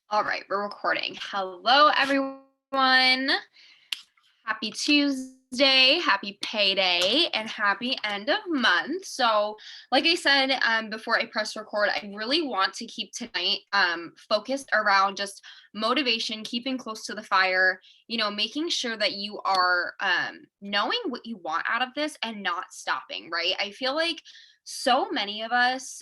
All right, we're recording. Hello, everyone. Happy Tuesday, happy payday, and happy end of month. So, like I said before I press record, I really want to keep tonight focused around just motivation, keeping close to the fire, making sure that you are knowing what you want out of this and not stopping, right? I feel like so many of us,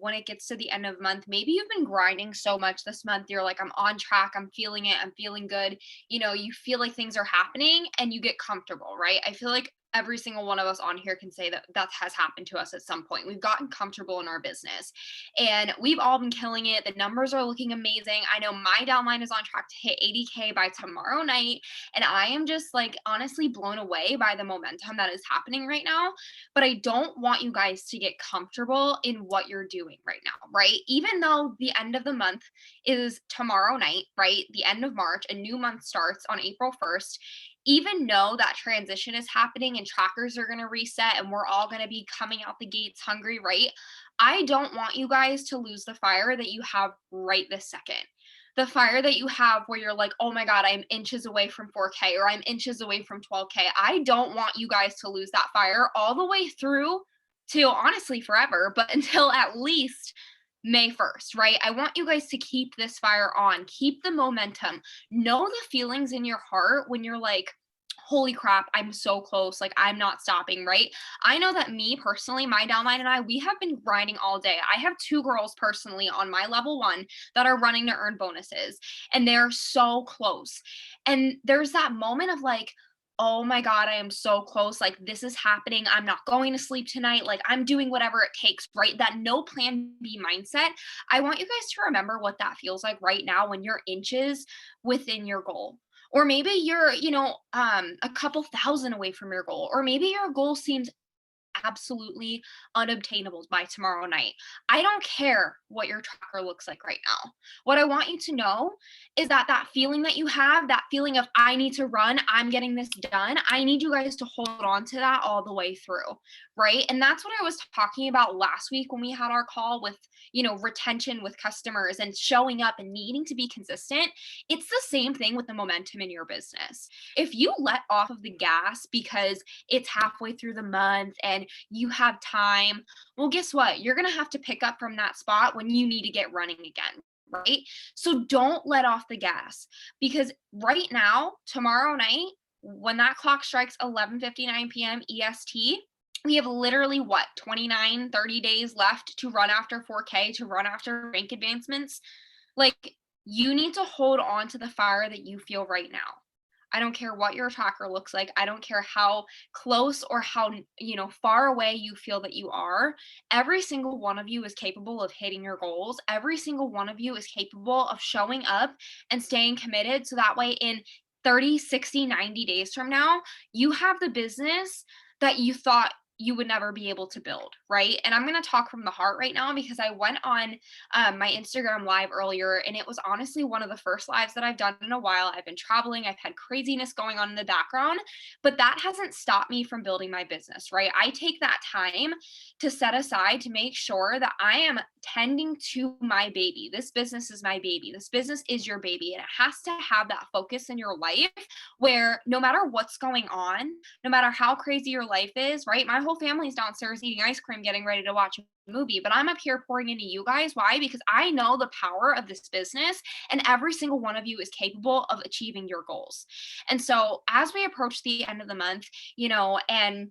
when it gets to the end of month, maybe you've been grinding so much this month, you're like, I'm on track, I'm feeling it, I'm feeling good, you feel like things are happening and you get comfortable, right? I feel like every single one of us on here can say that that has happened to us at some point. We've gotten comfortable in our business and we've all been killing it. The numbers are looking amazing. I know my downline is on track to hit 80K by tomorrow night. And I am just like honestly blown away by the momentum that is happening right now. But I don't want you guys to get comfortable in what you're doing right now, right? Even though the end of the month is tomorrow night, right? The end of March, a new month starts on April 1st. Even know that transition is happening and trackers are going to reset and we're all going to be coming out the gates hungry, right? I don't want you guys to lose the fire that you have right this second. The fire that you have where you're like, oh my God, I'm inches away from 4K or I'm inches away from 12K. I don't want you guys to lose that fire all the way through to honestly forever, but until at least May 1st, right? I want you guys to keep this fire on, keep the momentum, know the feelings in your heart when you're like, holy crap, I'm so close. Like, I'm not stopping, right? I know that me personally, my downline and I, we have been grinding all day. I have two girls personally on my level one that are running to earn bonuses, and they're so close. And there's that moment of like, oh my God, I am so close. Like, this is happening. I'm not going to sleep tonight. Like, I'm doing whatever it takes, right? That no plan B mindset. I want you guys to remember what that feels like right now when you're inches within your goal. Or maybe you're, a couple thousand away from your goal. Or maybe your goal seems absolutely unobtainable by tomorrow night. I don't care what your tracker looks like right now. What I want you to know is that that feeling that you have, that feeling of I need to run, I'm getting this done. I need you guys to hold on to that all the way through, right? And that's what I was talking about last week when we had our call with, retention with customers and showing up and needing to be consistent. It's the same thing with the momentum in your business. If you let off of the gas because it's halfway through the month and you have time, well, guess what? You're going to have to pick up from that spot when you need to get running again. Right. So don't let off the gas because right now, tomorrow night, when that clock strikes 11:59 p.m. EST, we have literally what 29, 30 days left to run after 4K, to run after rank advancements. Like, you need to hold on to the fire that you feel right now. I don't care what your tracker looks like. I don't care how close or how, far away you feel that you are. Every single one of you is capable of hitting your goals. Every single one of you is capable of showing up and staying committed. So that way in 30, 60, 90 days from now, you have the business that you thought you would never be able to build, right? And I'm going to talk from the heart right now because I went on my Instagram live earlier, and it was honestly one of the first lives that I've done in a while. I've been traveling, I've had craziness going on in the background, but that hasn't stopped me from building my business, right? I take that time to set aside to make sure that I am tending to my baby. This business is my baby. This business is your baby, and it has to have that focus in your life where no matter what's going on, no matter how crazy your life is, right? My whole family's downstairs eating ice cream, getting ready to watch a movie, but I'm up here pouring into you guys. Why? Because I know the power of this business, and every single one of you is capable of achieving your goals. And so, as we approach the end of the month, and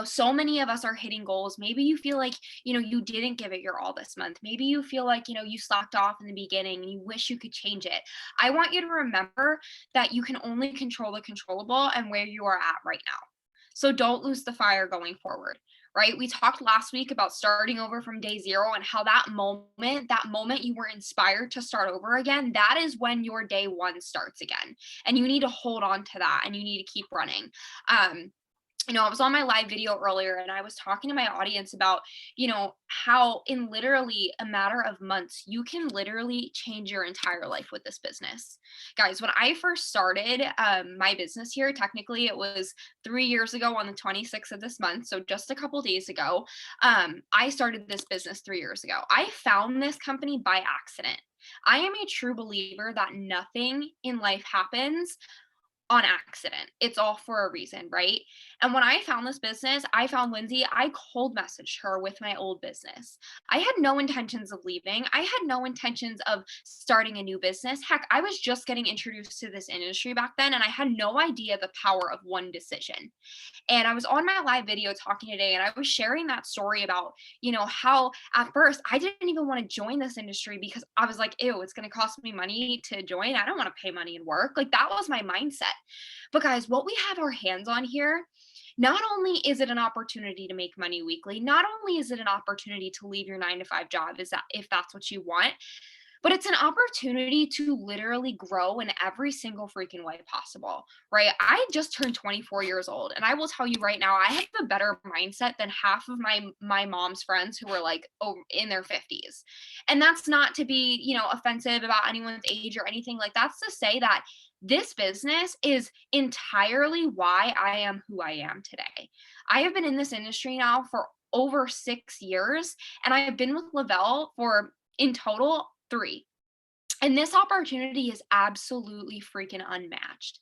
so many of us are hitting goals. Maybe you feel like, you didn't give it your all this month. Maybe you feel like, you slacked off in the beginning and you wish you could change it. I want you to remember that you can only control the controllable and where you are at right now. So don't lose the fire going forward, right? We talked last week about starting over from day zero and how that moment you were inspired to start over again, that is when your day one starts again. And you need to hold on to that and you need to keep running. I was on my live video earlier and I was talking to my audience about, how in literally a matter of months, you can literally change your entire life with this business. Guys, when I first started my business here, technically it was 3 years ago on the 26th of this month. So just a couple days ago, I started this business 3 years ago. I found this company by accident. I am a true believer that nothing in life happens on accident. It's all for a reason, right? And when I found this business, I found Lindsay, I cold messaged her with my old business. I had no intentions of leaving. I had no intentions of starting a new business. Heck, I was just getting introduced to this industry back then, and I had no idea the power of one decision. And I was on my live video talking today, and I was sharing that story about, how at first I didn't even want to join this industry because I was like, ew, it's going to cost me money to join. I don't want to pay money and work. Like that was my mindset. But guys, what we have our hands on here, not only is it an opportunity to make money weekly, not only is it an opportunity to leave your 9 to 5 job, is that if that's what you want, but it's an opportunity to literally grow in every single freaking way possible, right? I just turned 24 years old, and I will tell you right now, I have a better mindset than half of my mom's friends who were like in their 50s. And that's not to be, offensive about anyone's age or anything like that's to say that this business is entirely why I am who I am today. I have been in this industry now for over 6 years, and I have been with Lavelle for in total 3. And this opportunity is absolutely freaking unmatched,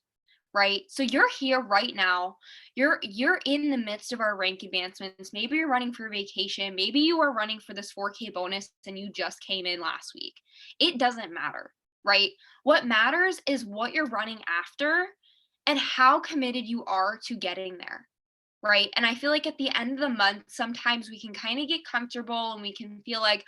right? So you're here right now. You're in the midst of our rank advancements. Maybe you're running for vacation. Maybe you are running for this 4K bonus and you just came in last week. It doesn't matter, right? What matters is what you're running after and how committed you are to getting there. Right. And I feel like at the end of the month, sometimes we can kind of get comfortable and we can feel like,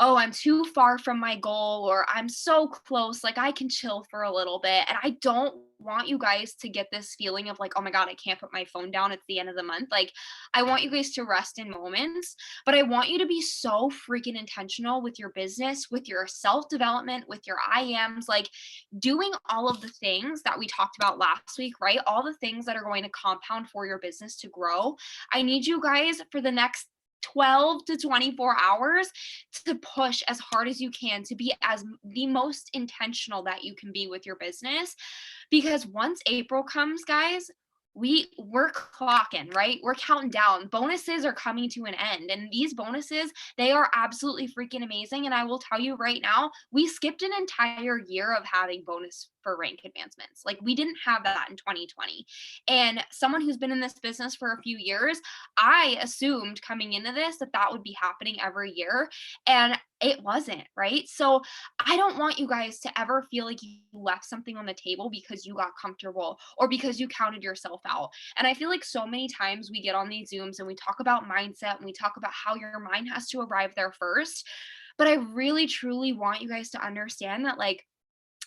oh, I'm too far from my goal or I'm so close, like I can chill for a little bit. And I don't want you guys to get this feeling of like, oh my God, I can't put my phone down. It's the end of the month. Like, I want you guys to rest in moments, but I want you to be so freaking intentional with your business, with your self development, with your IMs, like doing all of the things that we talked about last week, right? All the things that are going to compound for your business to grow. I need you guys for the next 12 to 24 hours to push as hard as you can to be as the most intentional that you can be with your business, because once April comes, guys, we're clocking, right? We're counting down. Bonuses are coming to an end, and these bonuses, they are absolutely freaking amazing. And I will tell you right now, we skipped an entire year of having bonus for rank advancements. Like we didn't have that in 2020. And someone who's been in this business for a few years, I assumed coming into this that that would be happening every year, and it wasn't, right? So I don't want you guys to ever feel like you left something on the table because you got comfortable or because you counted yourself out. And I feel like so many times we get on these Zooms and we talk about mindset and we talk about how your mind has to arrive there first. But I really, truly want you guys to understand that, like,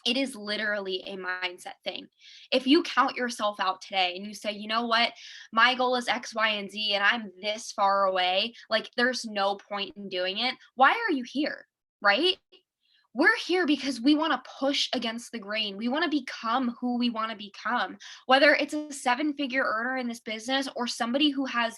it is literally a mindset thing. If you count yourself out today and you say, you know what, my goal is X, Y, and Z, and I'm this far away, like there's no point in doing it. Why are you here? Right? We're here because we want to push against the grain. We want to become who we want to become, whether it's a 7-figure earner in this business or somebody who has,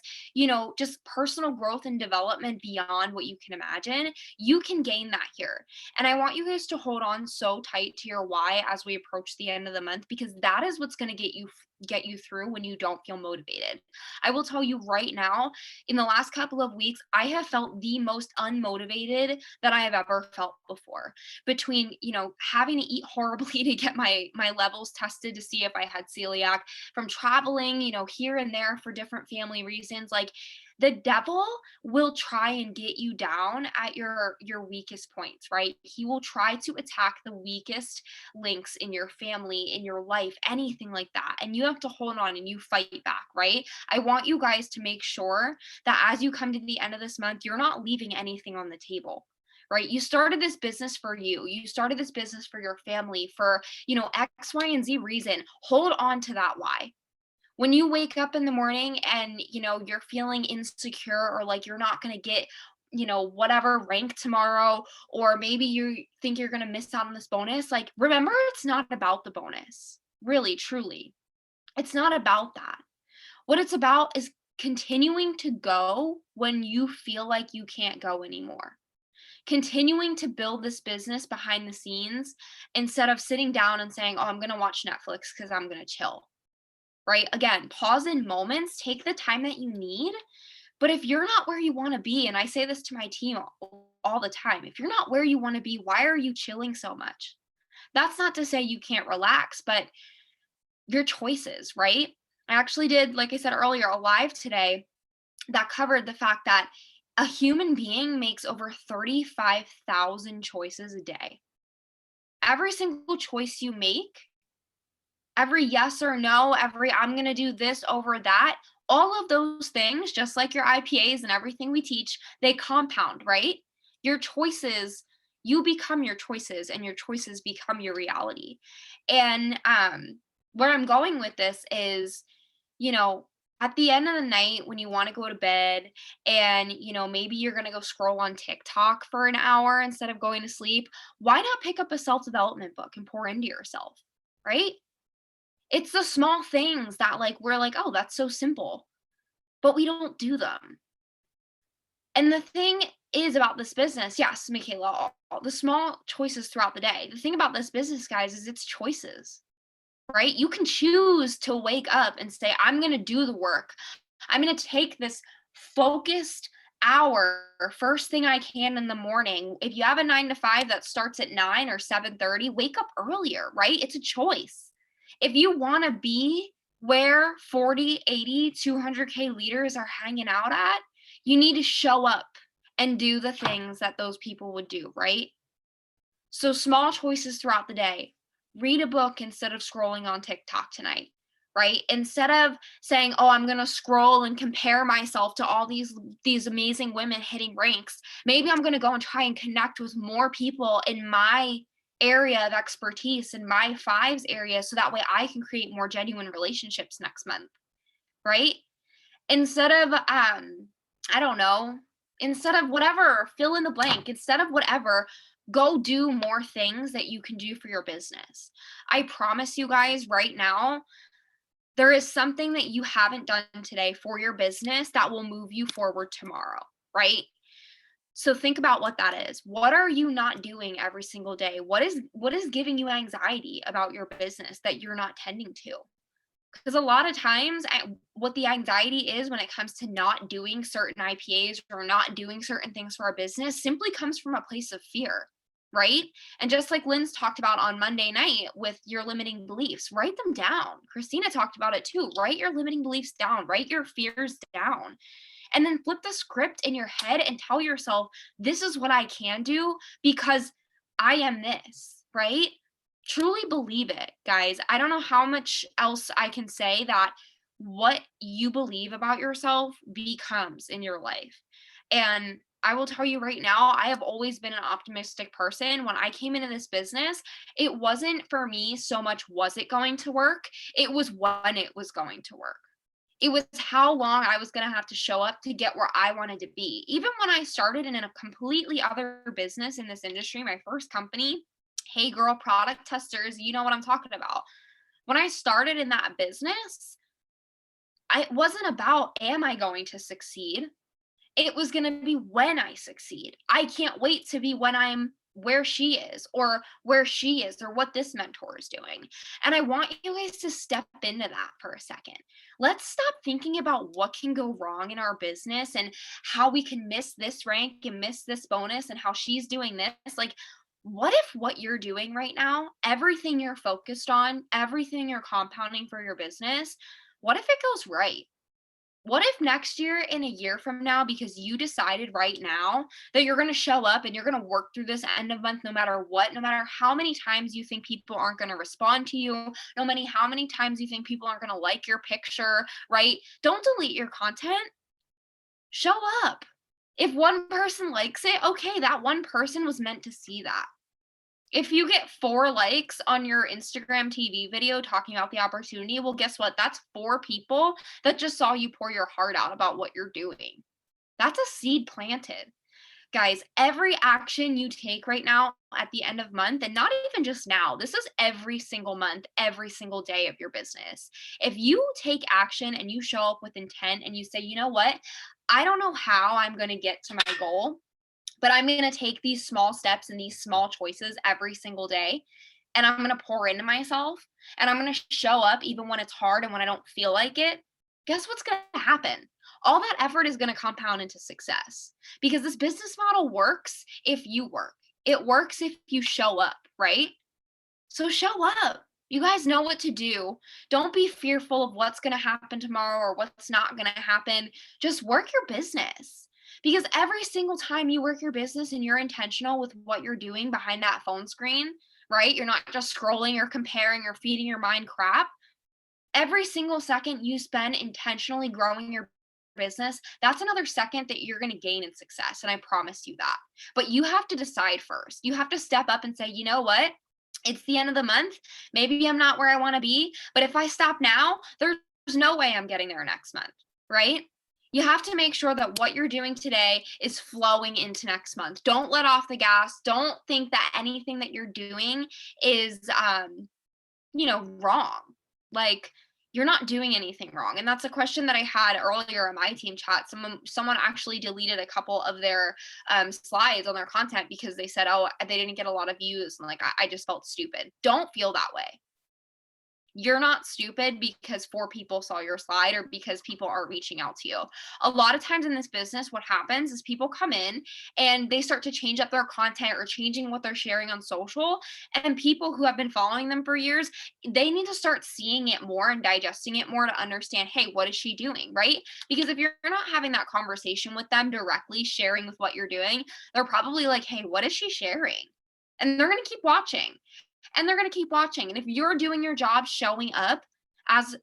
just personal growth and development beyond what you can imagine. You can gain that here. And I want you guys to hold on so tight to your why as we approach the end of the month, because that is what's going to get you through when you don't feel motivated. I will tell you right now, in the last couple of weeks, I have felt the most unmotivated that I have ever felt before, between, having to eat horribly to get my levels tested to see if I had celiac, from traveling, here and there for different family reasons. Like, the devil will try and get you down at your weakest points, right? He will try to attack the weakest links in your family, in your life, anything like that. And you have to hold on and you fight back, right? I want you guys to make sure that as you come to the end of this month, you're not leaving anything on the table. Right? You started this business for you. You started this business for your family, for, X, Y, and Z reason. Hold on to that why. When you wake up in the morning and, you're feeling insecure or like you're not going to get, whatever rank tomorrow, or maybe you think you're going to miss out on this bonus, like, remember, it's not about the bonus. Really, truly. It's not about that. What it's about is continuing to go when you feel like you can't go anymore. Continuing to build this business behind the scenes instead of sitting down and saying, oh, I'm going to watch Netflix because I'm going to chill. Right? Again, pause in moments, take the time that you need, But if you're not where you want to be, and I say this to my team all the time, if you're not where you want to be, why are you chilling so much? That's not to say you can't relax, but your choices, right? I actually did, like I said earlier, a live today that covered the fact that a human being makes over 35,000 choices a day. Every single choice you make, every yes or no, every I'm going to do this over that, all of those things, just like your IPAs and everything we teach, they compound, right? Your choices, you become your choices and your choices become your reality. And where I'm going with this is, you know, at the end of the night when you want to go to bed and, maybe you're going to go scroll on TikTok for an hour instead of going to sleep, why not pick up a self-development book and pour into yourself, right? It's the small things that like we're like, "Oh, that's so simple," but we don't do them. And the thing is about this business, yes, Michaela, all the small choices throughout the day. The thing about this business, guys, is it's choices, right? You can choose to wake up and say, "I'm gonna do the work. I'm gonna take this focused hour first thing I can in the morning." If you have a 9 to 5 that starts at 9 or 7:30, wake up earlier, right? It's a choice. If you want to be where 40, 80, 200K leaders are hanging out at, you need to show up and do the things that those people would do, right? So small choices throughout the day. Read a book instead of scrolling on TikTok tonight, right? Instead of saying, "Oh, I'm going to scroll and compare myself to all these amazing women hitting ranks." Maybe I'm going to go and try and connect with more people in my area of expertise, in my fives area, so that way I can create more genuine relationships next month, right? Instead of I don't know, instead of whatever, fill in the blank, instead of whatever, go do more things that you can do for your business. I promise you guys right now, there is something that you haven't done today for your business that will move you forward tomorrow, right? So think about what that is. What are you not doing every single day? What is giving you anxiety about your business that you're not tending to? Because a lot of times, what the anxiety is when it comes to not doing certain IPAs or not doing certain things for our business simply comes from a place of fear, right? And just like Lynn's talked about on Monday night with your limiting beliefs, write them down. Christina talked about it too. Write your limiting beliefs down, write your fears down, and then flip the script in your head and tell yourself, this is what I can do because I am this, right? Truly believe it, guys. I don't know how much else I can say that what you believe about yourself becomes in your life. And I will tell you right now, I have always been an optimistic person. When I came into this business, it wasn't for me so much was it going to work, it was when it was going to work. It was how long I was going to have to show up to get where I wanted to be. Even when I started in a completely other business in this industry, my first company, Hey Girl Product Testers, you know what I'm talking about. When I started in that business, it wasn't about, am I going to succeed? It was going to be when I succeed. I can't wait to be when I'm where she is or where she is or what this mentor is doing. And I want you guys to step into that for a second. Let's stop thinking about what can go wrong in our business and how we can miss this rank and miss this bonus and how she's doing this. Like, what if what you're doing right now, everything you're focused on, everything you're compounding for your business, what if it goes right? What if next year, in a year from now, because you decided right now that you're going to show up and you're going to work through this end of month no matter what, no matter how many times you think people aren't going to respond to you, no matter how many times you think people aren't going to like your picture, right? Don't delete your content. Show up. If one person likes it, okay, that one person was meant to see that. If you get 4 likes on your Instagram TV video talking about the opportunity, well, guess what? That's 4 people that just saw you pour your heart out about what you're doing. That's a seed planted. Guys, every action you take right now at the end of month, and not even just now, this is every single month, every single day of your business. If you take action and you show up with intent and you say, you know what? I don't know how I'm going to get to my goal, but I'm going to take these small steps and these small choices every single day. And I'm going to pour into myself and I'm going to show up even when it's hard and when I don't feel like it. guess what's going to happen? All that effort is going to compound into success because this business model works if you work. It works if you show up, right? So show up. You guys know what to do. Don't be fearful of what's going to happen tomorrow or what's not going to happen. Just work your business. Because every single time you work your business and you're intentional with what you're doing behind that phone screen, right? You're not just scrolling or comparing or feeding your mind crap. Every single second you spend intentionally growing your business, that's another second that you're going to gain in success. And I promise you that. But you have to decide first. You have to step up and say, you know what? It's the end of the month. Maybe I'm not where I want to be, but if I stop now, there's no way I'm getting there next month, right? You have to make sure that what you're doing today is flowing into next month. Don't let off the gas. Don't think that anything that you're doing is wrong. Like, you're not doing anything wrong. And that's a question that I had earlier in my team chat. Someone actually deleted a couple of their slides on their content because they said, oh, they didn't get a lot of views. And like, I just felt stupid. Don't feel that way. You're not stupid because 4 people saw your slide or because people are reaching out to you. A lot of times in this business, what happens is people come in and they start to change up their content or changing what they're sharing on social. And people who have been following them for years, they need to start seeing it more and digesting it more to understand, hey, what is she doing? Right? Because if you're not having that conversation with them directly, sharing with what you're doing, they're probably like, hey, what is she sharing? And they're going to keep watching and they're going to keep watching. And if you're doing your job, showing up as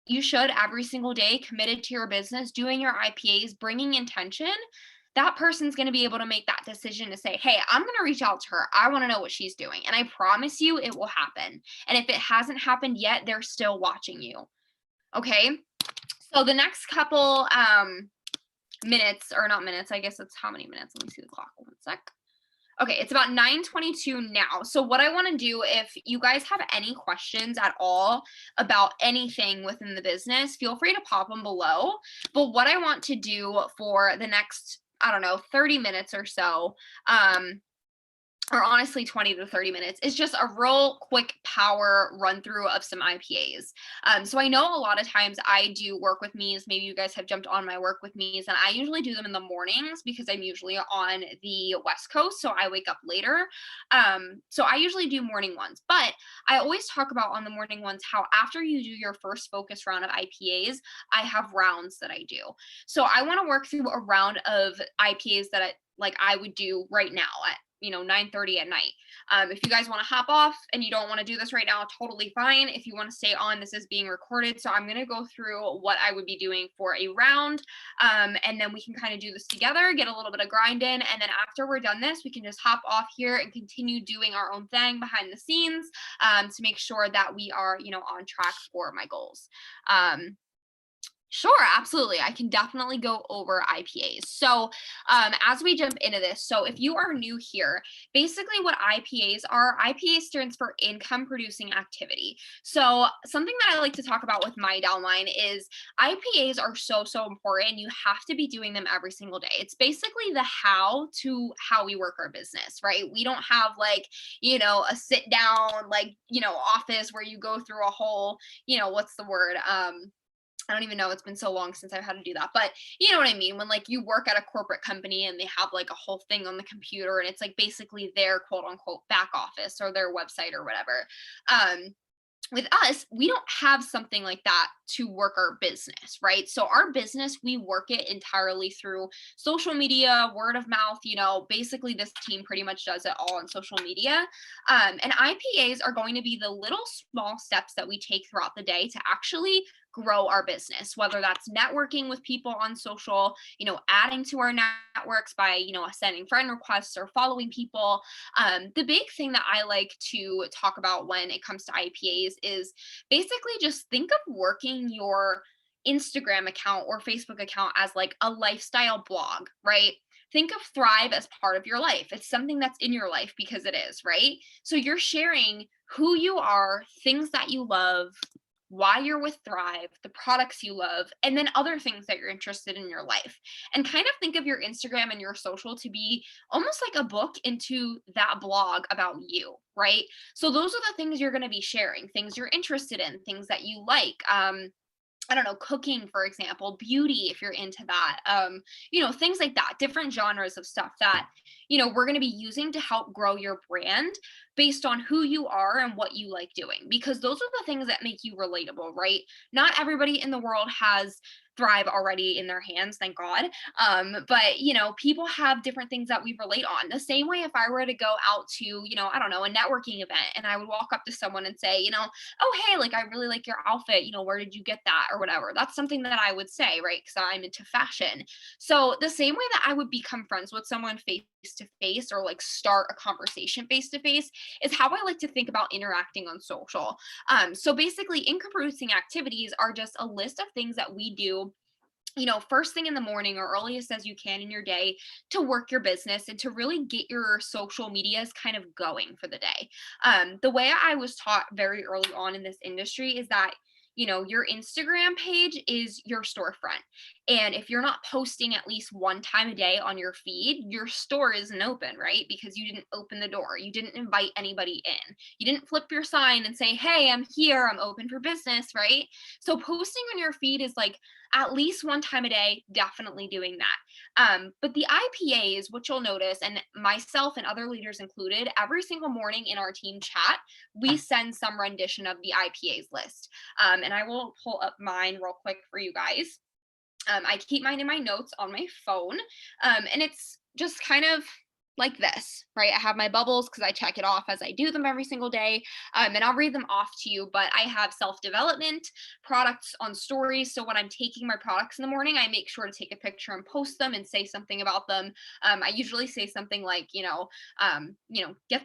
you should every single day, committed to your business, doing your IPAs, bringing intention, that person's going to be able to make that decision to say, hey, I'm going to reach out to her. I want to know what she's doing. And I promise you it will happen. And if it hasn't happened yet, they're still watching you. Okay. So the next couple minutes, or not minutes, I guess it's how many minutes? Let me see the clock. 1 sec. Okay, it's about 9:22 now. So what I want to do, if you guys have any questions at all about anything within the business, feel free to pop them below. But what I want to do for the next, I don't know, 30 minutes or so, or honestly 20 to 30 minutes, is just a real quick power run through of some IPAs. So I know a lot of times I do work with me's. Maybe you guys have jumped on my work with me's, and I usually do them in the mornings because I'm usually on the West Coast, so I wake up later. So I usually do morning ones, but I always talk about on the morning ones how after you do your first focus round of IPAs, I have rounds that I do. So I want to work through a round of IPAs that I would do right now at 9:30 at night. If you guys want to hop off and you don't want to do this right now, totally fine. If you want to stay on, this is being recorded. So I'm going to go through what I would be doing for a round. And then we can kind of do this together, get a little bit of grind in. And then after we're done this, we can just hop off here and continue doing our own thing behind the scenes to make sure that we are, on track for my goals. Sure, absolutely. I can definitely go over IPAs. So, as we jump into this, so if you are new here, basically what IPAs are, IPA stands for income producing activity. So, something that I like to talk about with my downline is IPAs are so, so important. You have to be doing them every single day. It's basically the how to how we work our business, right? We don't have a sit down, office where you go through a whole, what's the word? I don't even know. It's been so long since I've had to do that. But you know what I mean? When you work at a corporate company and they have a whole thing on the computer and it's basically their quote unquote back office or their website or whatever. With us, we don't have something like that to work our business, right? So our business, we work it entirely through social media, word of mouth, basically this team pretty much does it all on social media. And IPAs are going to be the little small steps that we take throughout the day to actually grow our business, whether that's networking with people on social, adding to our networks by, sending friend requests or following people. The big thing that I like to talk about when it comes to IPAs is basically just think of working your Instagram account or Facebook account as a lifestyle blog, right? Think of Thrive as part of your life. It's something that's in your life because it is, right? So you're sharing who you are, things that you love, why you're with Thrive, the products you love, and then other things that you're interested in your life. And kind of think of your Instagram and your social to be almost like a book into that blog about you, right? So those are the things you're going to be sharing, things you're interested in, things that you like. I don't know, cooking, for example, beauty, if you're into that, things like that, different genres of stuff that, we're going to be using to help grow your brand based on who you are and what you like doing, because those are the things that make you relatable, right? Not everybody in the world has Thrive already in their hands, thank God. But people have different things that we relate on. The same way if I were to go out to, I don't know, a networking event and I would walk up to someone and say, oh, hey, like, I really like your outfit, where did you get that or whatever. That's something that I would say, right? Because I'm into fashion. So the same way that I would become friends with someone face to face, or like start a conversation face to face, is how I like to think about interacting on social. So basically, income producing activities are just a list of things that we do, first thing in the morning or earliest as you can in your day, to work your business and to really get your social medias kind of going for the day. The way I was taught very early on in this industry is that, your Instagram page is your storefront. And if you're not posting at least one time a day on your feed, your store isn't open, right? Because you didn't open the door. You didn't invite anybody in. You didn't flip your sign and say, hey, I'm here. I'm open for business, right? So posting on your feed is like at least one time a day, definitely doing that. But the IPAs, which you'll notice, and myself and other leaders included, every single morning in our team chat, we send some rendition of the IPAs list. And I will pull up mine real quick for you guys. I keep mine in my notes on my phone. And it's just kind of like this, right? I have my bubbles because I check it off as I do them every single day. And I'll read them off to you, but I have self development, products on stories. So when I'm taking my products in the morning, I make sure to take a picture and post them and say something about them. I usually say something like,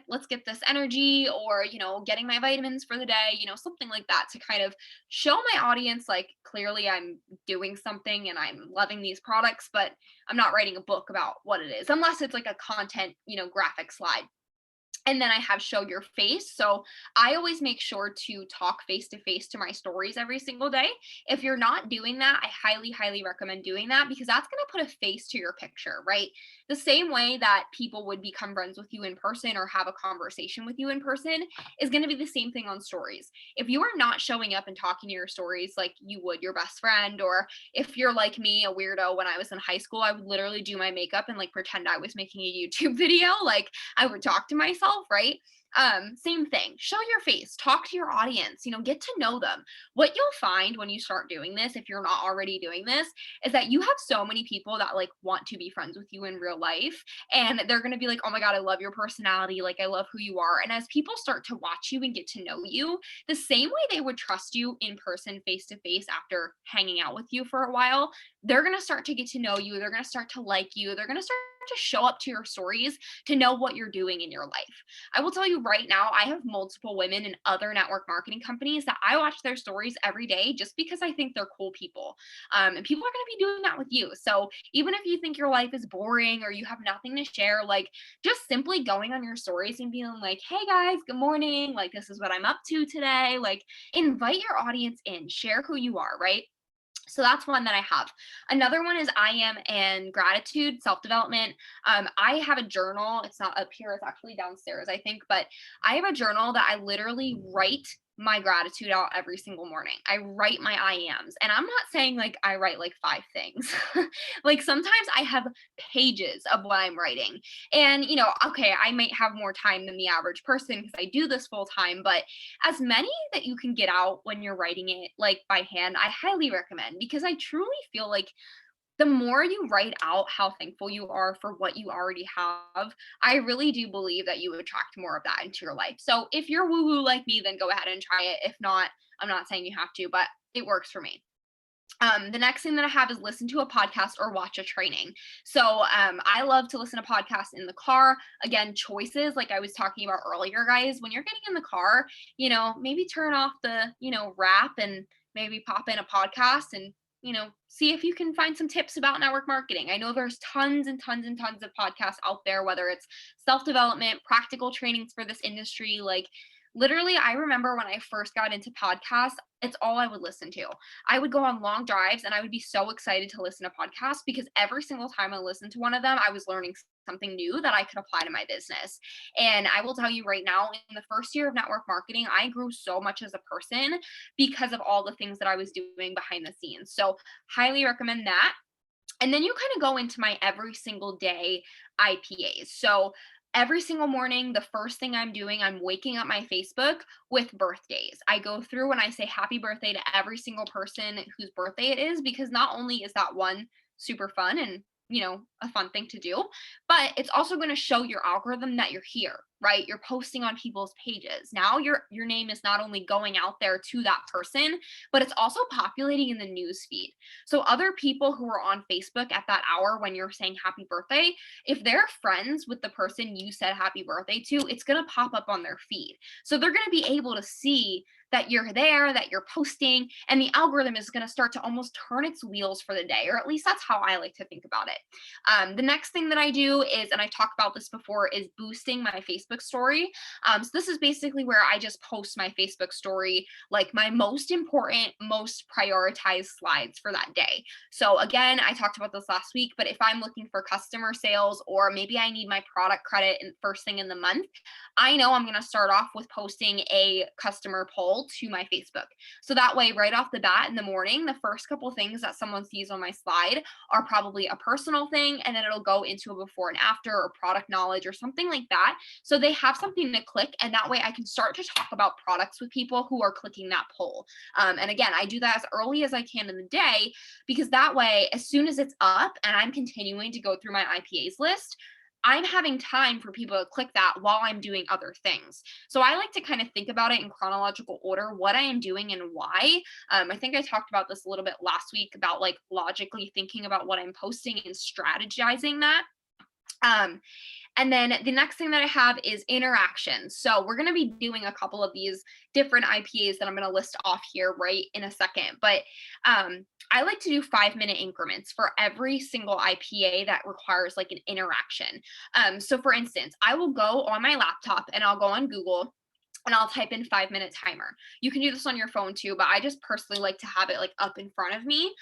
let's get this energy, or, getting my vitamins for the day, something like that, to kind of show my audience, like, clearly I'm doing something and I'm loving these products, but I'm not writing a book about what it is, unless it's like a content, graphic slide. And then I have show your face. So I always make sure to talk face to face to my stories every single day. If you're not doing that, I highly, highly recommend doing that, because that's going to put a face to your picture, right? The same way that people would become friends with you in person or have a conversation with you in person is going to be the same thing on stories. If you are not showing up and talking to your stories like you would your best friend, or if you're like me, a weirdo, when I was in high school, I would literally do my makeup and like pretend I was making a YouTube video. Like, I would talk to myself, right? Same thing. Show your face, talk to your audience, get to know them. What you'll find when you start doing this, if you're not already doing this, is that you have so many people that like want to be friends with you in real life. And they're going to be like, oh my God, I love your personality. Like, I love who you are. And as people start to watch you and get to know you, the same way they would trust you in person, face to face, after hanging out with you for a while, they're going to start to get to know you. They're going to start to like you. They're going to start to show up to your stories to know what you're doing in your life. I will tell you right now, I have multiple women in other network marketing companies that I watch their stories every day just because I think they're cool people. And people are going to be doing that with you. So even if you think your life is boring or you have nothing to share, like, just simply going on your stories and being like, hey guys, good morning. Like, this is what I'm up to today. Like, invite your audience in, share who you are, right? So that's one that I have. Another one is I am and gratitude, self development. I have a journal. It's not up here, it's actually downstairs, I think. But I have a journal that I literally write my gratitude out every single morning. I write my I ams. And I'm not saying like I write like five things. Like, sometimes I have pages of what I'm writing. And, okay, I might have more time than the average person because I do this full time, but as many that you can get out when you're writing it like by hand, I highly recommend, because I truly feel like the more you write out how thankful you are for what you already have, I really do believe that you attract more of that into your life. So if you're woo woo like me, then go ahead and try it. If not, I'm not saying you have to, but it works for me. The next thing that I have is listen to a podcast or watch a training. So I love to listen to podcasts in the car. Again, choices, like I was talking about earlier, guys, when you're getting in the car, maybe turn off the, rap, and maybe pop in a podcast and, see if you can find some tips about network marketing. I know there's tons and tons and tons of podcasts out there, whether it's self development, practical trainings for this industry. Like, Literally, I remember when I first got into podcasts, it's all I would listen to. I would go on long drives and I would be so excited to listen to podcasts because every single time I listened to one of them, I was learning something new that I could apply to my business. And I will tell you right now, in the first year of network marketing, I grew so much as a person because of all the things that I was doing behind the scenes. So, highly recommend that. And then you kind of go into my every single day IPAs. So every single morning, the first thing I'm doing, I'm waking up my Facebook with birthdays. I go through and I say happy birthday to every single person whose birthday it is, because not only is that one super fun and a fun thing to do, but it's also going to show your algorithm that you're here, right? You're posting on people's pages. Now your name is not only going out there to that person, but it's also populating in the news feed. So other people who are on Facebook at that hour when you're saying happy birthday, if they're friends with the person you said happy birthday to, it's going to pop up on their feed. So they're going to be able to see that you're there, that you're posting, and the algorithm is going to start to almost turn its wheels for the day, or at least that's how I like to think about it. The next thing that I do is, and I talked about this before, is boosting my Facebook story. So this is basically where I just post my Facebook story, like my most important, most prioritized slides for that day. So again, I talked about this last week, but if I'm looking for customer sales, or maybe I need my product credit in first thing in the month, I know I'm going to start off with posting a customer poll to my Facebook. So that way, right off the bat in the morning, the first couple things that someone sees on my slide are probably a personal thing, and then it'll go into a before and after, or product knowledge, or something like that. So they have something to click, and that way I can start to talk about products with people who are clicking that poll. And again, I do that as early as I can in the day, because that way, as soon as it's up and I'm continuing to go through my IPAs list, I'm having time for people to click that while I'm doing other things. So I like to kind of think about it in chronological order, what I am doing and why. I think I talked about this a little bit last week about like logically thinking about what I'm posting and strategizing that. Um, and then the next thing that I have is interactions. So we're going to be doing a couple of these different IPAs that I'm going to list off here right in a second. But I like to do 5-minute increments for every single IPA that requires like an interaction. So for instance, I will go on my laptop and I'll go on Google and I'll type in 5-minute timer. You can do this on your phone too, but I just personally like to have it like up in front of me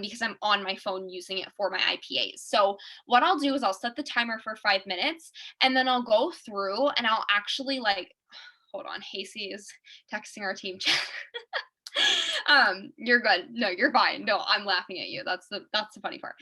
because I'm on my phone using it for my IPAs. So what I'll do is I'll set the timer for 5 minutes, and then I'll go through and I'll actually like, hold on, Hasey is texting our team chat. You're good. No, you're fine. No, I'm laughing at you. That's the funny part.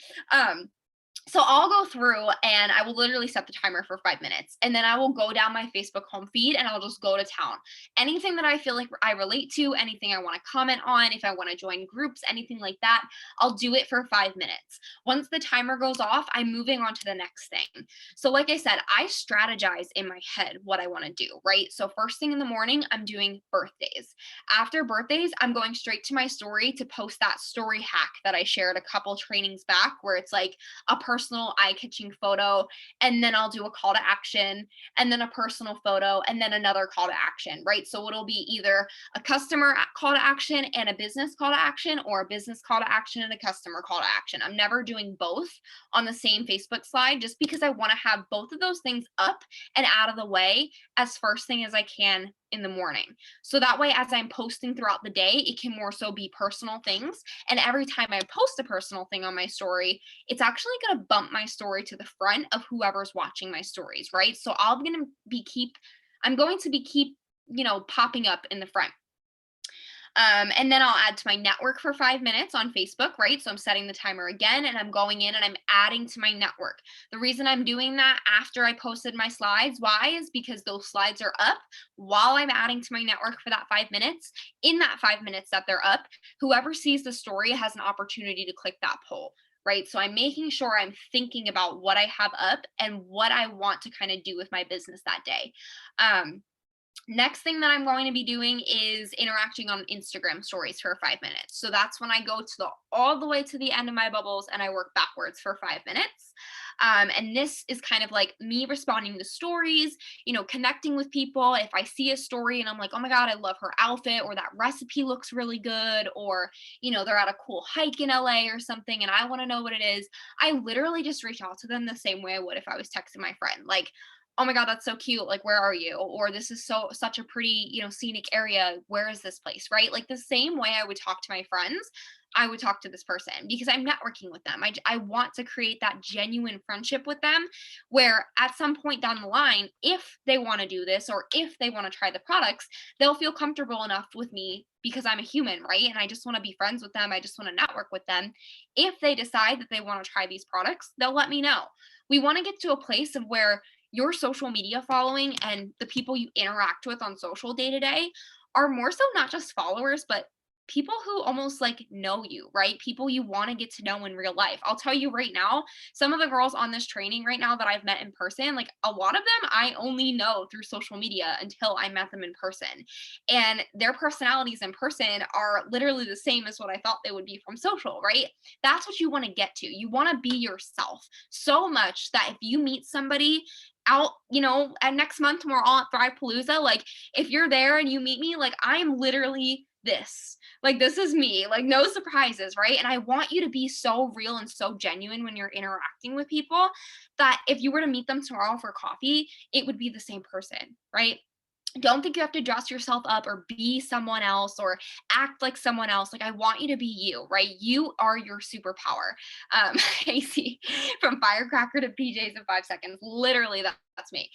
So I'll go through and I will literally set the timer for 5 minutes, and then I will go down my Facebook home feed and I'll just go to town. Anything that I feel like I relate to, anything I want to comment on, if I want to join groups, anything like that, I'll do it for 5 minutes. Once the timer goes off, I'm moving on to the next thing. So like I said, I strategize in my head what I want to do, right? So first thing in the morning, I'm doing birthdays. After birthdays, I'm going straight to my story to post that story hack that I shared a couple trainings back, where it's like a personal eye-catching photo, and then I'll do a call to action, and then a personal photo, and then another call to action, right? So it'll be either a customer call to action and a business call to action, or a business call to action and a customer call to action. I'm never doing both on the same Facebook slide, just because I want to have both of those things up and out of the way as first thing as I can in the morning. So that way, as I'm posting throughout the day, it can more so be personal things. And every time I post a personal thing on my story, it's actually going to bump my story to the front of whoever's watching my stories, right? So I'm going to be keep popping up in the front. And then I'll add to my network for 5 minutes on Facebook, right? So I'm setting the timer again, and I'm going in and I'm adding to my network. The reason I'm doing that after I posted my slides, why, is because those slides are up while I'm adding to my network for that 5 minutes. In that 5 minutes that they're up, whoever sees the story has an opportunity to click that poll, right? So I'm making sure I'm thinking about what I have up and what I want to kind of do with my business that day. Next thing that I'm going to be doing is interacting on Instagram stories for 5 minutes. So that's when I go to all the way to the end of my bubbles and I work backwards for 5 minutes. And this is kind of like me responding to stories, connecting with people. If I see a story and I'm like, oh my God, I love her outfit, or that recipe looks really good, or, they're at a cool hike in LA or something, and I want to know what it is, I literally just reach out to them the same way I would if I was texting my friend. Like, oh my God, that's so cute. Like, where are you? Or this is such a pretty, scenic area. Where is this place? Right. Like the same way I would talk to my friends, I would talk to this person because I'm networking with them. I want to create that genuine friendship with them where at some point down the line, if they want to do this or if they want to try the products, they'll feel comfortable enough with me because I'm a human, right? And I just want to be friends with them. I just want to network with them. If they decide that they want to try these products, they'll let me know. We want to get to a place of where your social media following and the people you interact with on social day to day are more so not just followers, but people who almost like know you, right? People you want to get to know in real life. I'll tell you right now, some of the girls on this training right now that I've met in person, like a lot of them I only know through social media until I met them in person. And their personalities in person are literally the same as what I thought they would be from social, right? That's what you want to get to. You want to be yourself so much that if you meet somebody out, at next month when we're all at Thrive Palooza, like if you're there and you meet me, like I'm literally this. Like this is me. Like no surprises, right? And I want you to be so real and so genuine when you're interacting with people that if you were to meet them tomorrow for coffee, it would be the same person, right? Don't think you have to dress yourself up or be someone else or act like someone else. Like I want you to be you, right? You are your superpower. AC from firecracker to PJs in 5 seconds. Literally, that's me.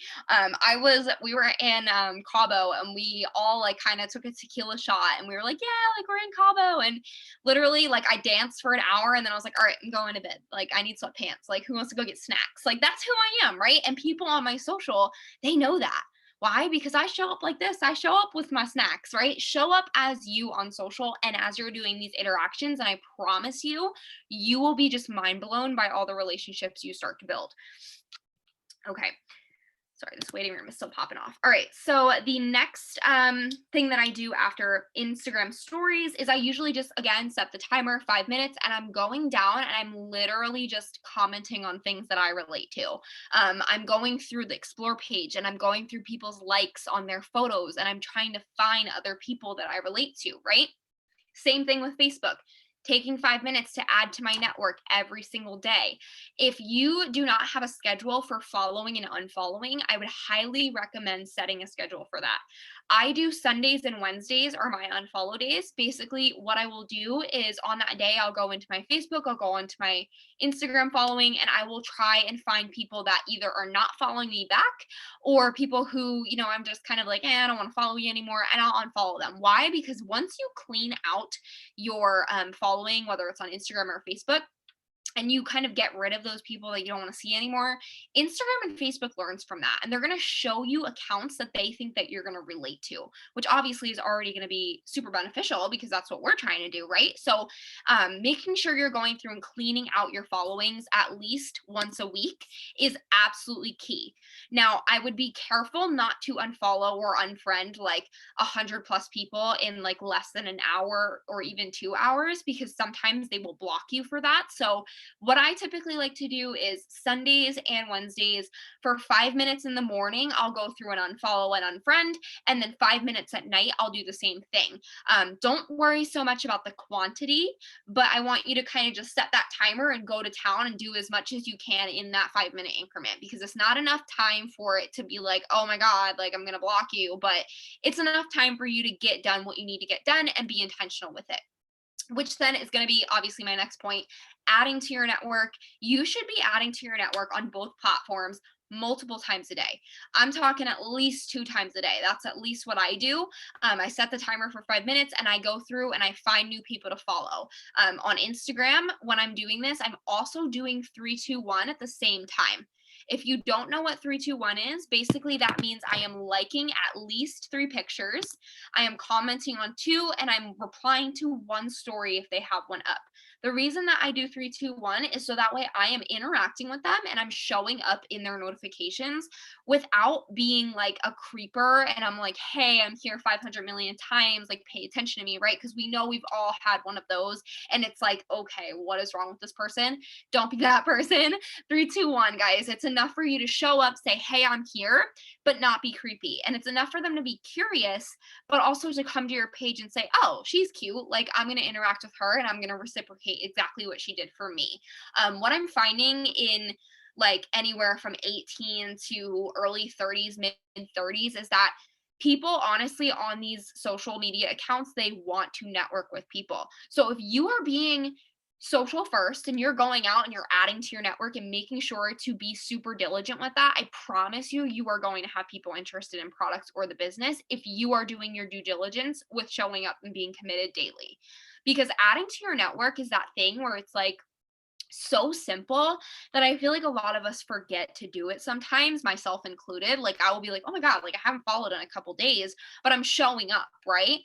We were in Cabo and we all like kind of took a tequila shot and we were like, yeah, like we're in Cabo. And literally, like I danced for an hour and then I was like, all right, I'm going to bed. Like I need sweatpants. Like who wants to go get snacks? Like that's who I am, right? And people on my social, they know that. Why? Because I show up like this. I show up with my snacks, right? Show up as you on social and as you're doing these interactions. And I promise you, you will be just mind blown by all the relationships you start to build. Okay. Sorry, this waiting room is still popping off. All right, so the next thing that I do after Instagram stories is I usually just, again, set the timer 5 minutes and I'm going down and I'm literally just commenting on things that I relate to. I'm going through the explore page and I'm going through people's likes on their photos and I'm trying to find other people that I relate to, right? Same thing with Facebook. Taking 5 minutes to add to my network every single day. If you do not have a schedule for following and unfollowing, I would highly recommend setting a schedule for that. I do Sundays and Wednesdays are my unfollow days. Basically, what I will do is on that day, I'll go into my Facebook, I'll go into my Instagram following, and I will try and find people that either are not following me back or people who, I'm just kind of like, I don't want to follow you anymore, and I'll unfollow them. Why? Because once you clean out your following, whether it's on Instagram or Facebook, and you kind of get rid of those people that you don't want to see anymore, Instagram and Facebook learns from that. And they're going to show you accounts that they think that you're going to relate to, which obviously is already going to be super beneficial because that's what we're trying to do, right? So making sure you're going through and cleaning out your followings at least once a week is absolutely key. Now, I would be careful not to unfollow or unfriend like 100+ people in like less than an hour or even 2 hours because sometimes they will block you for that. So what I typically like to do is Sundays and Wednesdays for 5 minutes in the morning, I'll go through and unfollow and unfriend. And then 5 minutes at night, I'll do the same thing. Don't worry so much about the quantity, but I want you to kind of just set that timer and go to town and do as much as you can in that 5 minute increment because it's not enough time for it to be like, oh my God, like I'm going to block you. But it's enough time for you to get done what you need to get done and be intentional with it. Which then is going to be obviously my next point, adding to your network. You should be adding to your network on both platforms multiple times a day. I'm talking at least 2 times a day. That's at least what I do. I set the timer for 5 minutes and I go through and I find new people to follow. On Instagram, when I'm doing this, I'm also doing 3-2-1 at the same time. If you don't know what 3-2-1 is, basically that means I am liking at least 3 pictures, I am commenting on 2, and I'm replying to 1 story if they have one up. The reason that I do 3-2-1 is so that way I am interacting with them and I'm showing up in their notifications without being like a creeper and I'm like, hey, I'm here 500 million times, like pay attention to me, right? Because we know we've all had one of those and it's like, okay, what is wrong with this person? Don't be that person. 3-2-1, guys. It's enough for you to show up, say, hey, I'm here, but not be creepy. And it's enough for them to be curious, but also to come to your page and say, oh, she's cute. Like, I'm going to interact with her and I'm going to reciprocate exactly what she did for me. What I'm finding in like anywhere from 18 to early 30s, mid 30s, is that people honestly on these social media accounts, they want to network with people. So if you are being social first and you're going out and you're adding to your network and making sure to be super diligent with that, I promise you, you are going to have people interested in products or the business if you are doing your due diligence with showing up and being committed daily. Because adding to your network is that thing where it's like so simple that I feel like a lot of us forget to do it sometimes, myself included. Like I will be like, oh my God, like I haven't followed in a couple days, but I'm showing up, right?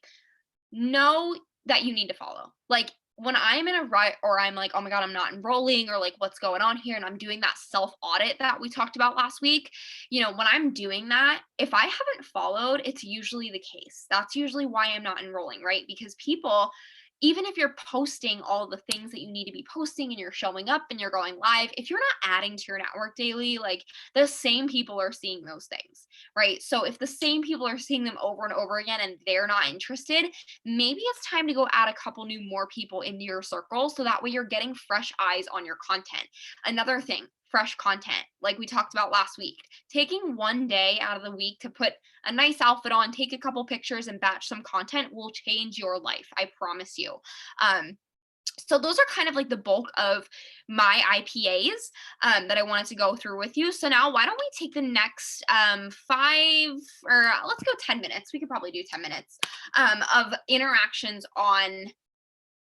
Know that you need to follow. Like when I'm in a rut or I'm like, oh my God, I'm not enrolling or like what's going on here. And I'm doing that self audit that we talked about last week. When I'm doing that, if I haven't followed, it's usually the case. That's usually why I'm not enrolling, right? Because people, even if you're posting all the things that you need to be posting and you're showing up and you're going live, if you're not adding to your network daily, like the same people are seeing those things, right? So if the same people are seeing them over and over again and they're not interested, maybe it's time to go add a couple new more people into your circle so that way you're getting fresh eyes on your content. Another thing, fresh content, like we talked about last week, taking one day out of the week to put a nice outfit on, take a couple pictures and batch some content will change your life. I promise you. Um, so those are kind of like the bulk of my IPAs that I wanted to go through with you. So now why don't we take the next 10 minutes. We could probably do 10 minutes of interactions on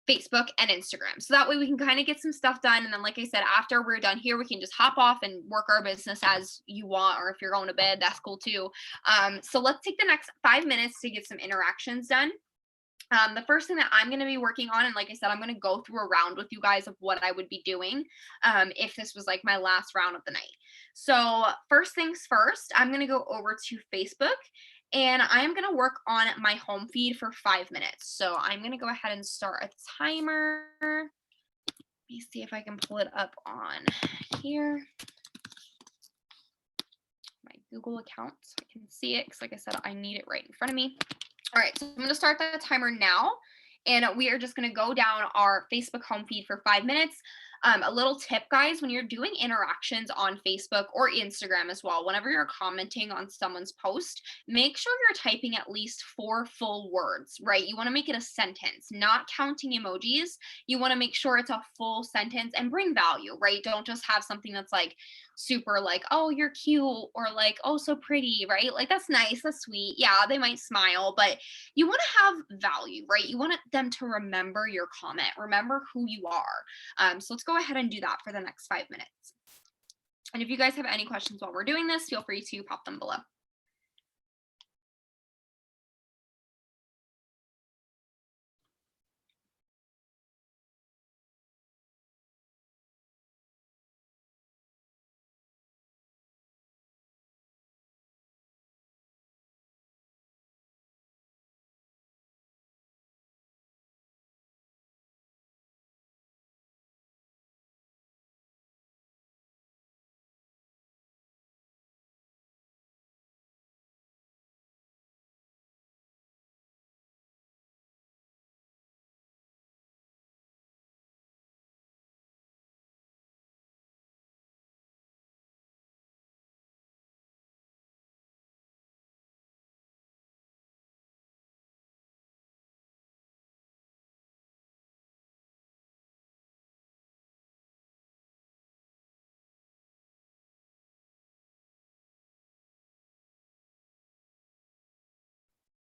Facebook and Instagram. So that way we can kind of get some stuff done. And then, like I said, after we're done here, we can just hop off and work our business as you want, or if you're going to bed, that's cool too. So let's take the next 5 minutes to get some interactions done. The first thing that I'm going to be working on, and like I said, I'm going to go through a round with you guys of what I would be doing if this was like my last round of the night. So first things first, I'm going to go over to Facebook and I am going to work on my home feed for 5 minutes. So I'm going to go ahead and start a timer. Let me see if I can pull it up on here. My Google account so I can see it because like I said, I need it right in front of me. All right, so I'm going to start the timer now, and we are just going to go down our Facebook home feed for 5 minutes. A little tip, guys, when you're doing interactions on Facebook or Instagram as well, whenever you're commenting on someone's post, make sure you're typing at least 4 full words, right? You want to make it a sentence, not counting emojis. You want to make sure it's a full sentence and bring value, right? Don't just have something that's like super like, oh, you're cute, or like, oh, so pretty, right? Like that's nice, that's sweet. Yeah, they might smile, but you want to have value, right? You want them to remember your comment, remember who you are. So let's go ahead and do that for the next 5 minutes. And if you guys have any questions while we're doing this, feel free to pop them below.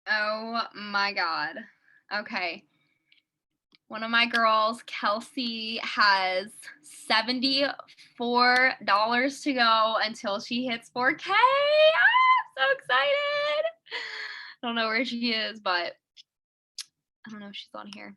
Oh my God. Okay. One of my girls, Kelsey, has $74 to go until she hits 4K. I'm so excited. I don't know where she is, but I don't know if she's on here.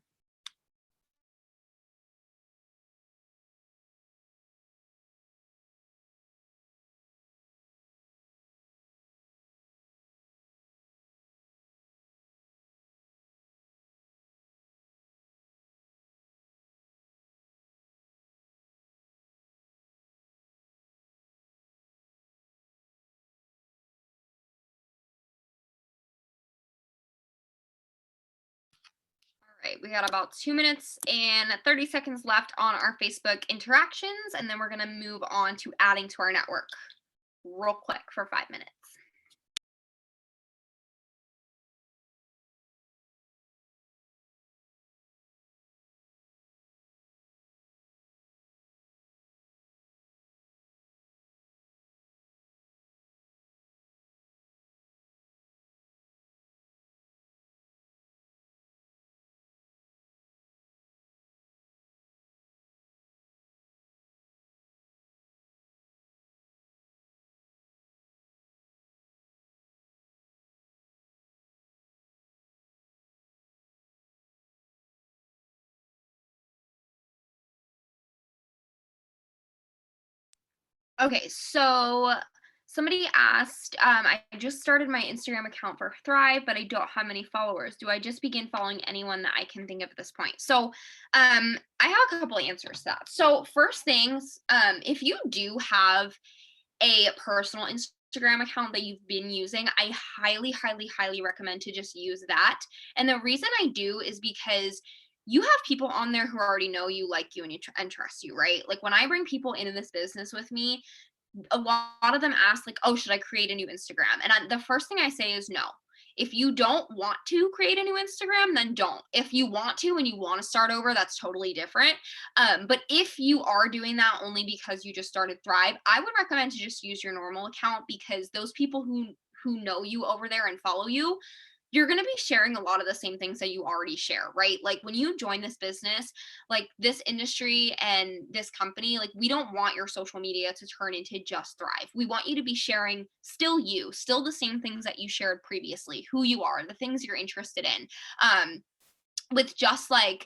All right, we got about 2 minutes and 30 seconds left on our Facebook interactions, and then we're going to move on to adding to our network real quick for 5 minutes. Okay, so somebody asked, I just started my Instagram account for Thrive, but I don't have many followers. Do I just begin following anyone that I can think of at this point? So, I have a couple answers to that. So, first things, if you do have a personal Instagram account that you've been using, I highly, highly, highly recommend to just use that. And the reason I do is because you have people on there who already know you, like you, and and trust you, right? Like when I bring people into this business with me, a lot of them ask like, "Oh, should I create a new Instagram?" And the first thing I say is no. If you don't want to create a new Instagram, then don't. If you want to and you want to start over, that's totally different. But if you are doing that only because you just started Thrive, I would recommend to just use your normal account because those people who know you over there and follow you, you're going to be sharing a lot of the same things that you already share, right? Like when you join this business, like this industry and this company, like we don't want your social media to turn into just Thrive. We want you to be sharing still you, still the same things that you shared previously, who you are, the things you're interested in. With just like,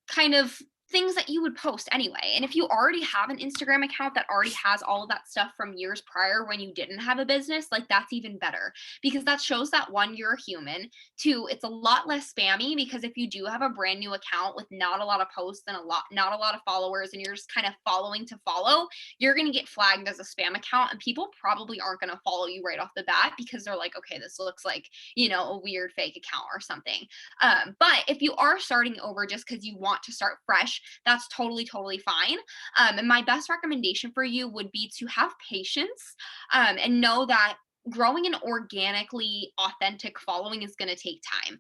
kind of things that you would post anyway. And if you already have an Instagram account that already has all of that stuff from years prior when you didn't have a business, like that's even better because that shows that one, you're a human. Two, it's a lot less spammy because if you do have a brand new account with not a lot of posts and not a lot of followers and you're just kind of following to follow, you're going to get flagged as a spam account and people probably aren't going to follow you right off the bat because they're like, okay, this looks like, a weird fake account or something. But if you are starting over just because you want to start fresh, that's totally, totally fine. And my best recommendation for you would be to have patience and know that growing an organically authentic following is going to take time.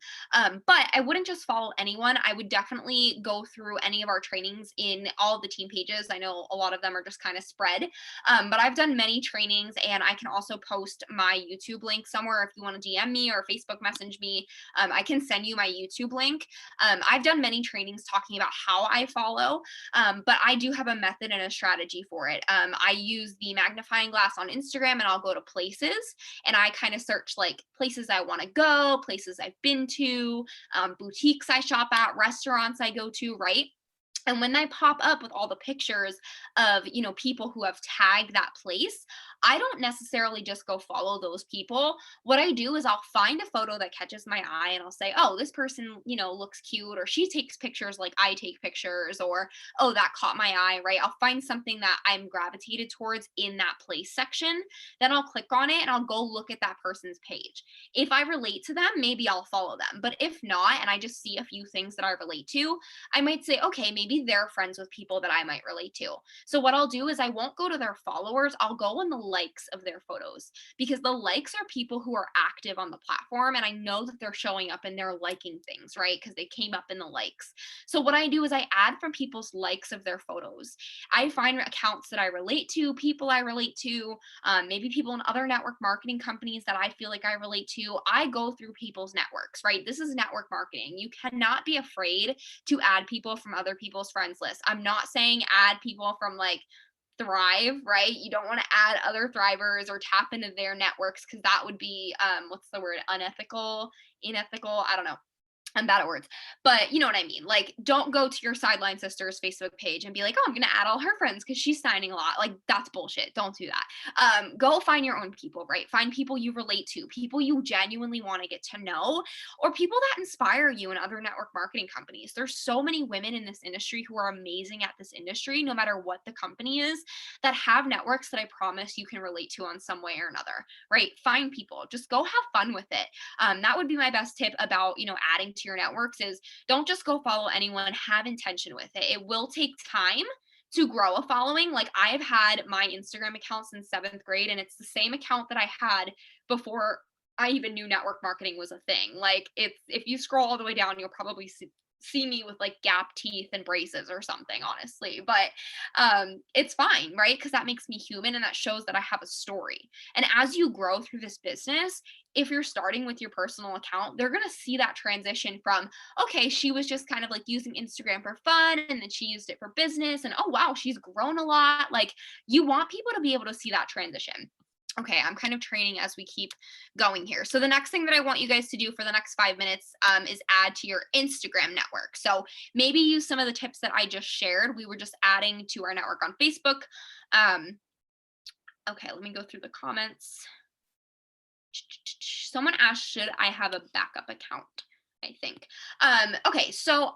But I wouldn't just follow anyone. I would definitely go through any of our trainings in all of the team pages. I know a lot of them are just kind of spread, but I've done many trainings and I can also post my YouTube link somewhere if you want to DM me or Facebook message me. I can send you my YouTube link. I've done many trainings talking about how I follow, but I do have a method and a strategy for it. I use the magnifying glass on Instagram and I'll go to places and I kind of search like places I want to go, places I've been to, boutiques I shop at, restaurants I go to, right? And when they pop up with all the pictures of, people who have tagged that place, I don't necessarily just go follow those people. What I do is I'll find a photo that catches my eye and I'll say, oh, this person, looks cute, or she takes pictures like I take pictures, or oh, that caught my eye, right? I'll find something that I'm gravitated towards in that place section. Then I'll click on it and I'll go look at that person's page. If I relate to them, maybe I'll follow them. But if not, and I just see a few things that I relate to, I might say, okay, maybe they're friends with people that I might relate to. So what I'll do is I won't go to their followers, I'll go on the likes of their photos because the likes are people who are active on the platform and I know that they're showing up and they're liking things, right? Because they came up in the likes. So what I do is I add from people's likes of their photos. I find accounts that I relate to, people I relate to, maybe people in other network marketing companies that I feel like I relate to. I go through people's networks, right? This is network marketing. You cannot be afraid to add people from other people's friends lists. I'm not saying add people from like Thrive, right? You don't want to add other Thrivers or tap into their networks because that would be what's the word? Unethical, unethical, I don't know. I'm bad at words, but you know what I mean. Like, don't go to your Sideline Sisters Facebook page and be like, "Oh, I'm gonna add all her friends because she's signing a lot." Like, that's bullshit. Don't do that. Go find your own people, right? Find people you relate to, people you genuinely want to get to know, or people that inspire you in other network marketing companies. There's so many women in this industry who are amazing at this industry, no matter what the company is, that have networks that I promise you can relate to on some way or another, right? Find people. Just go have fun with it. That would be my best tip about adding to to your networks is don't just go follow anyone, have intention with it. It will take time to grow a following. Like I've had my Instagram account since 7th grade, and it's the same account that I had before I even knew network marketing was a thing. Like it's, if you scroll all the way down, you'll probably see me with like gap teeth and braces or something, honestly. But it's fine, right? Because that makes me human and that shows that I have a story. And as you grow through this business, if you're starting with your personal account, they're going to see that transition from, okay, she was just kind of like using Instagram for fun and then she used it for business, and oh wow, she's grown a lot. Like you want people to be able to see that transition. Okay, I'm kind of training as we keep going here. So the next thing that I want you guys to do for the next 5 minutes is add to your Instagram network. So maybe use some of the tips that I just shared. We were just adding to our network on Facebook. Okay, let me go through the comments. Someone asked, should I have a backup account? I think. Okay, so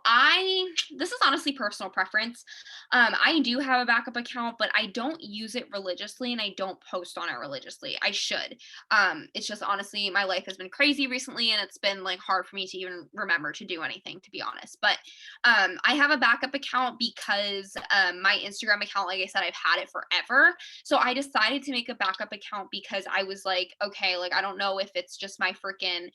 this is honestly personal preference. I do have a backup account, but I don't use it religiously and I don't post on it religiously. I should. It's just honestly, my life has been crazy recently and it's been like hard for me to even remember to do anything, to be honest. But I have a backup account because my Instagram account, like I said, I've had it forever. So I decided to make a backup account because I was like, okay, like I don't know if it's just my freaking,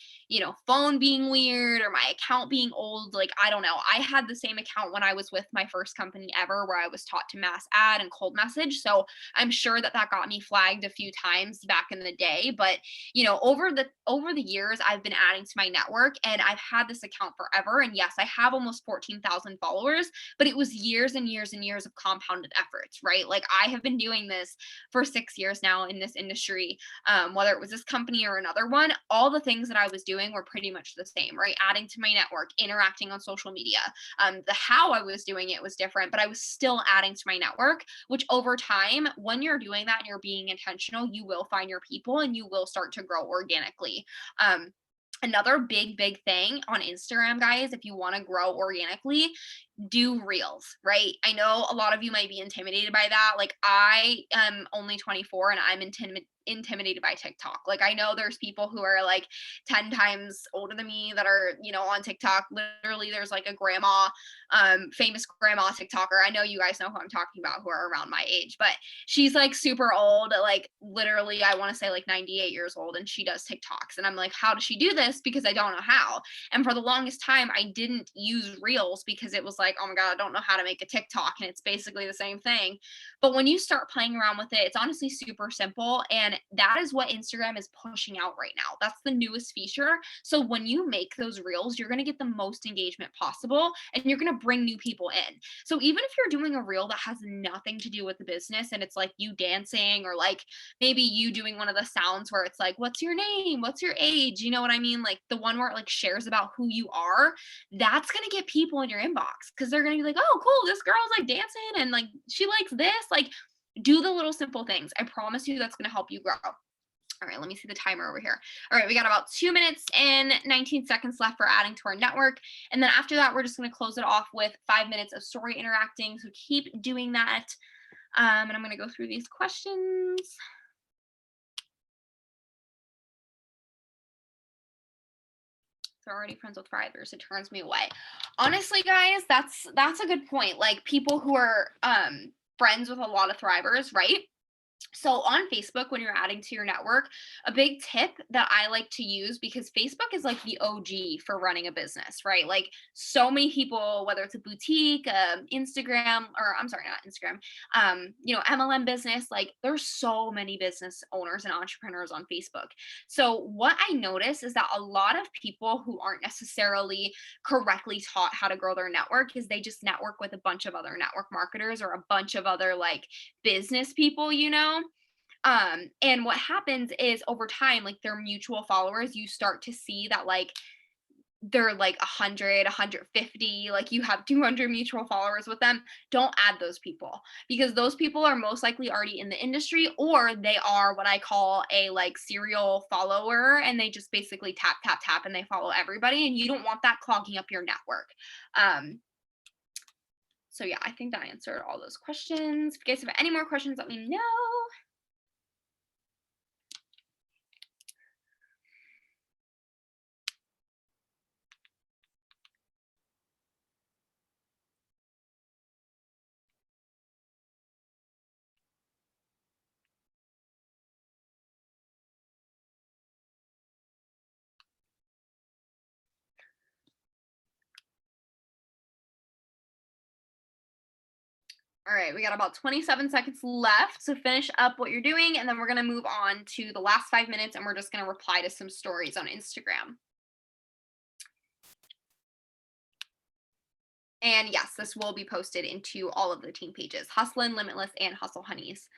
phone being weird or my account being old. Like, I don't know. I had the same account when I was with my first company ever where I was taught to mass ad and cold message. So I'm sure that got me flagged a few times back in the day. But, over the years, I've been adding to my network and I've had this account forever. And yes, I have almost 14,000 followers, but it was years and years and years of compounded efforts, right? Like I have been doing this for 6 years now in this industry, whether it was this company or another one. All the things that I was doing were pretty much the same, right? Adding to my network, interacting on social media. The how I was doing it was different, but I was still adding to my network, which over time, when you're doing that and you're being intentional, you will find your people and you will start to grow organically. Another big thing on Instagram, guys, if you want to grow organically, do reels, right? I know a lot of you might be intimidated by that. Like I am only 24 and I'm intimidated by TikTok. Like I know there's people who are like 10 times older than me that are, on TikTok. Literally there's like a grandma, famous grandma TikToker. I know you guys know who I'm talking about, who are around my age, but she's like super old, like literally I want to say like 98 years old, and she does TikToks. And I'm like, how does she do this? Because I don't know how. And for the longest time, I didn't use reels because it was like, oh my God, I don't know how to make a TikTok. And it's basically the same thing. But when you start playing around with it, it's honestly super simple. And that is what Instagram is pushing out right now. That's the newest feature. So when you make those reels, you're going to get the most engagement possible and you're going to bring new people in. So even if you're doing a reel that has nothing to do with the business and it's like you dancing, or like maybe you doing one of the sounds where it's like, what's your name? What's your age? You know what I mean? Like the one where it like shares about who you are, that's going to get people in your inbox because they're going to be like, oh, cool, this girl's like dancing and like she likes this. Like do the little simple things. I promise you that's going to help you grow. All right, let me see the timer over here. All right, we got about 2 minutes and 19 seconds left for adding to our network. And then after that, we're just going to close it off with 5 minutes of story interacting. So keep doing that. And I'm going to go through these questions. They're already friends with thrivers. It turns me away. Honestly, guys, that's a good point. Like people who are friends with a lot of thrivers, right? So on Facebook, when you're adding to your network, a big tip that I like to use, because Facebook is like the OG for running a business, right? Like so many people, whether it's a boutique, Instagram, or I'm sorry, not Instagram, MLM business, like there's so many business owners and entrepreneurs on Facebook. So what I notice is that a lot of people who aren't necessarily correctly taught how to grow their network is they just network with a bunch of other network marketers or a bunch of other like business people, and what happens is over time, like their mutual followers, you start to see that like they're like 100, 150, like you have 200 mutual followers with them. Don't add those people because those people are most likely already in the industry, or they are what I call a like serial follower, and they just basically tap, tap, tap, and they follow everybody. And you don't want that clogging up your network. So yeah, I think that answered all those questions. If you guys have any more questions, let me know. All right, we got about 27 seconds left. So finish up what you're doing, and then we're gonna move on to the last 5 minutes, and we're just gonna reply to some stories on Instagram. And yes, this will be posted into all of the team pages, Hustlin', Limitless, and Hustle Honeys.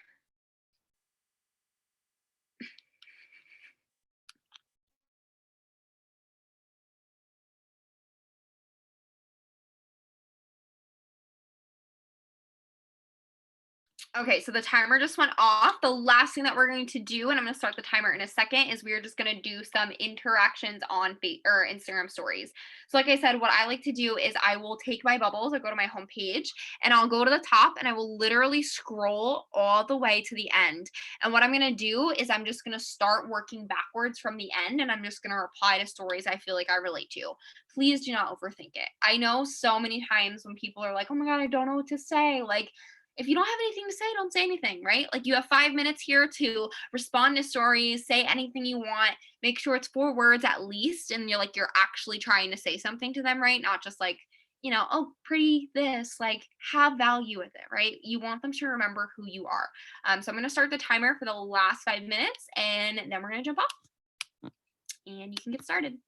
Okay, so the timer just went off. The last thing that we're going to do, and I'm going to start the timer in a second, is we are just going to do some interactions on or Instagram stories. So, like I said, what I like to do is I will take my bubbles, I go to my home page, and I'll go to the top, and I will literally scroll all the way to the end. And what I'm going to do is I'm just going to start working backwards from the end, and I'm just going to reply to stories I feel like I relate to. Please do not overthink it. I know so many times when people are like, oh my God, I don't know what to say. Like, if you don't have anything to say, don't say anything, right? Like you have 5 minutes here to respond to stories, say anything you want, make sure it's 4 words at least. And you're actually trying to say something to them, right? Not just like, oh, pretty this, like have value with it, right? You want them to remember who you are. So I'm going to start the timer for the last 5 minutes and then we're going to jump off and you can get started.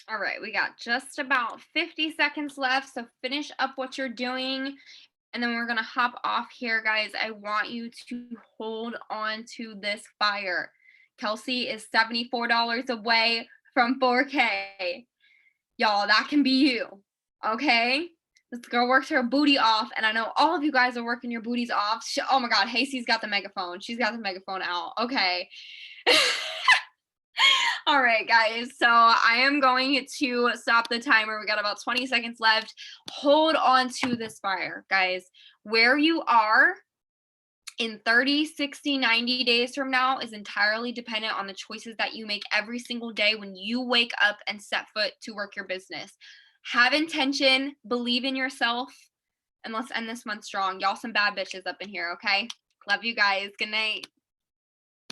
All right, we got just about 50 seconds left. So finish up what you're doing. And then we're going to hop off here, guys. I want you to hold on to this fire. Kelsey is $74 away from 4K. Y'all, that can be you. Okay? This girl works her booty off, and I know all of you guys are working your booties off. Oh my God, Hasey's got the megaphone. She's got the megaphone out. Okay. All right, guys. So I am going to stop the timer. We got about 20 seconds left. Hold on to this fire, guys. Where you are in 30, 60, 90 days from now is entirely dependent on the choices that you make every single day when you wake up and set foot to work your business. Have intention, believe in yourself, and let's end this month strong. Y'all some bad bitches up in here, okay? Love you guys. Good night.